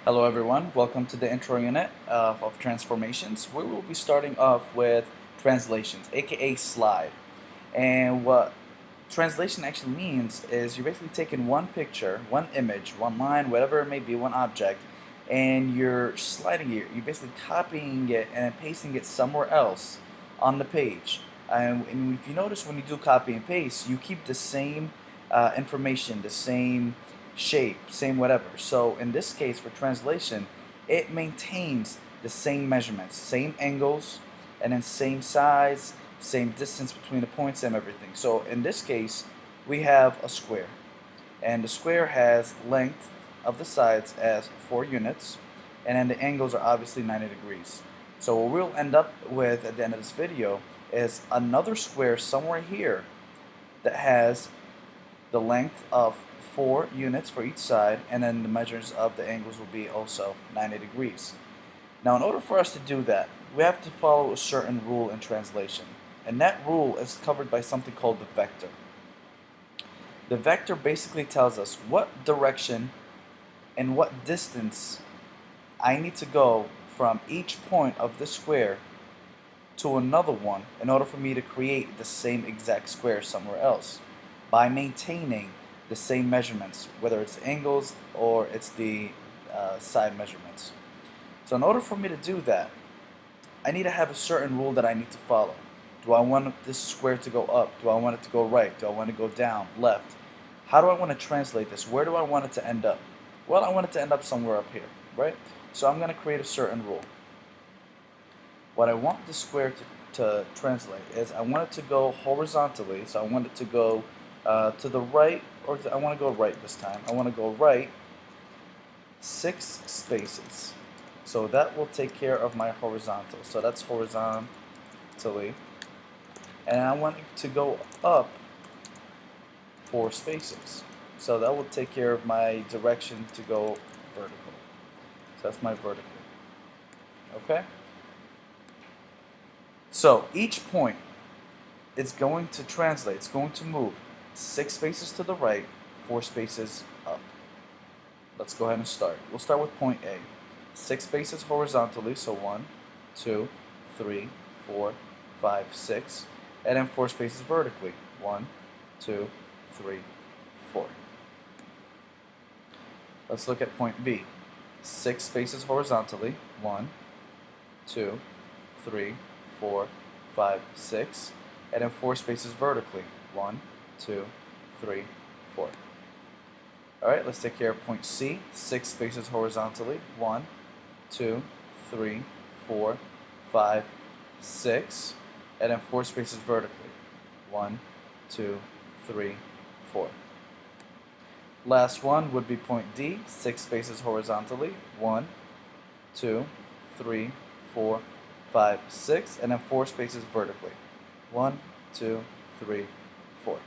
Hello everyone, welcome to the intro unit of transformations. We will be starting off with translations, aka slide. And what translation actually means is you're basically taking one picture, one image, one line, whatever it may be, one object, and you're sliding it. You're basically copying it and pasting it somewhere else on the page. And if you notice when you do copy and paste, you keep the same information, the same shape, same whatever. So in this case, for translation, it maintains the same measurements, same angles, and then same size, same distance between the points and everything. So in this case, we have a square, and the square has length of the sides as 4 units, and then the angles are obviously 90 degrees. So what we'll end up with at the end of this video is another square somewhere here that has the length of 4 units for each side, and then the measures of the angles will be also 90 degrees. Now, in order for us to do that, we have to follow a certain rule in translation, and that rule is covered by something called the vector. The vector basically tells us what direction and what distance I need to go from each point of the square to another one in order for me to create the same exact square somewhere else by maintaining the same measurements, whether it's angles or it's the side measurements. So in order for me to do that, I need to have a certain rule that I need to follow. Do I want this square to go up? Do I want it to go right? Do I want it to go down, left? How do I want to translate this? Where do I want it to end up? Well, I want it to end up somewhere up here, right? So I'm going to create a certain rule. What I want the square to translate is I want it to go horizontally, so I want it to go to the right, or I want to go right this time. I want to go right 6 spaces. So that will take care of my horizontal. So that's horizontally. And I want it to go up 4 spaces. So that will take care of my direction to go vertical. So that's my vertical. Okay? So each point is going to translate, it's going to move 6 spaces to the right, 4 spaces up. Let's go ahead and start. We'll start with point A. 6 spaces horizontally, so 1, 2, 3, 4, 5, 6. And then 4 spaces vertically. 1, 2, 3, 4. Let's look at point B. 6 spaces horizontally. 1, 2, 3, 4, 5, 6. And then 4 spaces vertically. 1, 2, 3, 4. Alright, let's take care of point C. 6 spaces horizontally. 1, 2, 3, 4, 5, 6. And then 4 spaces vertically. 1, 2, 3, 4. Last one would be point D. 6 spaces horizontally. 1, 2, 3, 4, 5, 6. And then 4 spaces vertically. 1, 2, 3, 4.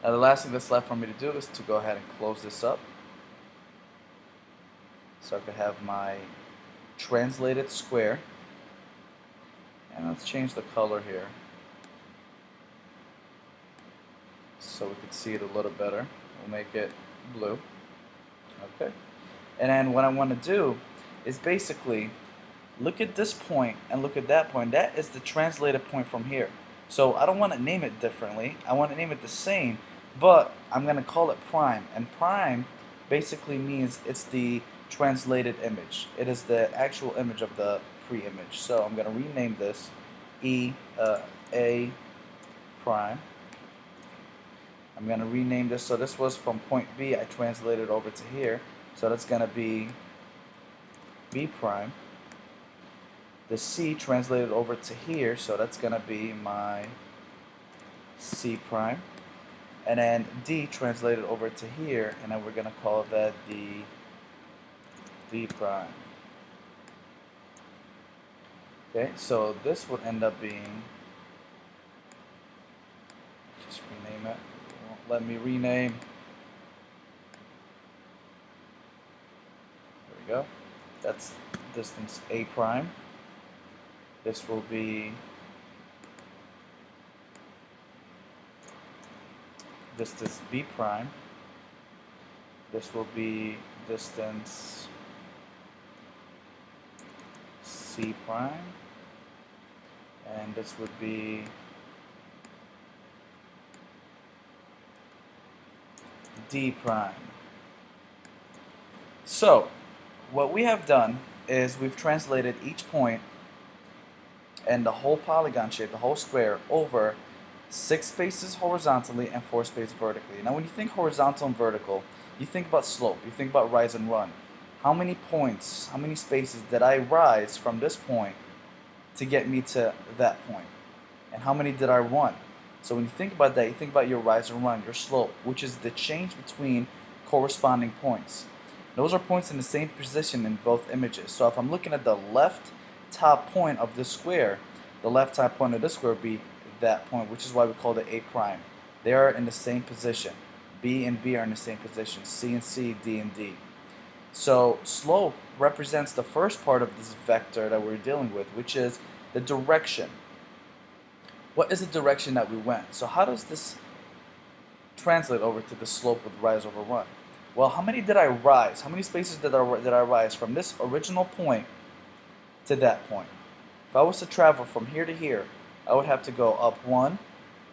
Now the last thing that's left for me to do is to go ahead and close this up. So I could have my translated square. And let's change the color here so we can see it a little better. We'll make it blue. Okay. And then what I want to do is basically look at this point and look at that point. That is the translated point from here. So I don't want to name it differently. I want to name it the same, but I'm going to call it prime. And prime basically means it's the translated image. It is the actual image of the pre-image. So I'm going to rename this A prime. I'm going to rename this. So this was from point B. I translated over to here. So that's going to be B prime. The C translated over to here, so that's going to be my C prime. And then D translated over to here, and then we're going to call that the D prime. Okay, so this would end up being, just rename it. It won't let me rename. There we go. That's distance A prime. This will be distance B prime. This will be distance C prime, and this would be D prime. So what we have done is we've translated each point and the whole polygon shape, the whole square, over 6 spaces horizontally and 4 spaces vertically. Now when you think horizontal and vertical, you think about slope, you think about rise and run. How many points, how many spaces did I rise from this point to get me to that point? And how many did I run? So when you think about that, you think about your rise and run, your slope, which is the change between corresponding points. Those are points in the same position in both images. So if I'm looking at the left top point of the square, the left top point of this square would be that point, which is why we call it A prime. They are in the same position. B and B are in the same position. C and C, D and D. So slope represents the first part of this vector that we're dealing with, which is the direction. What is the direction that we went? So how does this translate over to the slope with rise over run? Well, how many did I rise? How many spaces did I rise from this original point to that point? If I was to travel from here to here, I would have to go up 1,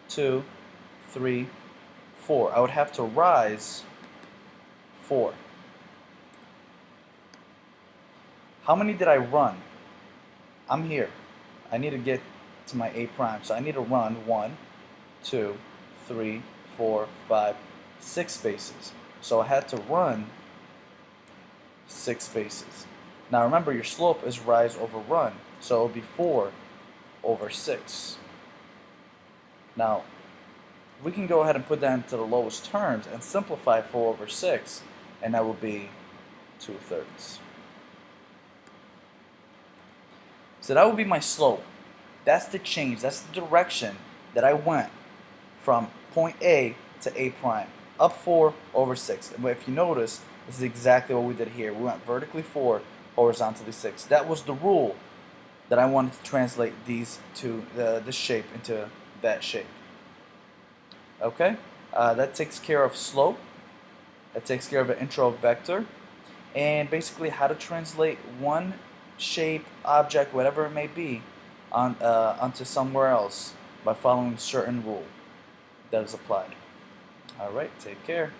2, 3, 4. I would have to rise 4. How many did I run? I'm here. I need to get to my A prime, so I need to run 1, 2, 3, 4, 5, 6 spaces. So I had to run 6 spaces. Now remember, your slope is rise over run, so it will be 4 over 6. Now we can go ahead and put that into the lowest terms and simplify 4 over 6, and that will be 2/3. So that would be my slope. That's the change, that's the direction that I went from point A to A prime, up 4 over 6. But if you notice, this is exactly what we did here. We went vertically 4, horizontally 6. That was the rule that I wanted to translate these two, this shape into that shape. Okay, that takes care of slope. That takes care of the intro of vector, and basically how to translate one shape, object, whatever it may be, onto somewhere else by following a certain rule that is applied. All right, take care.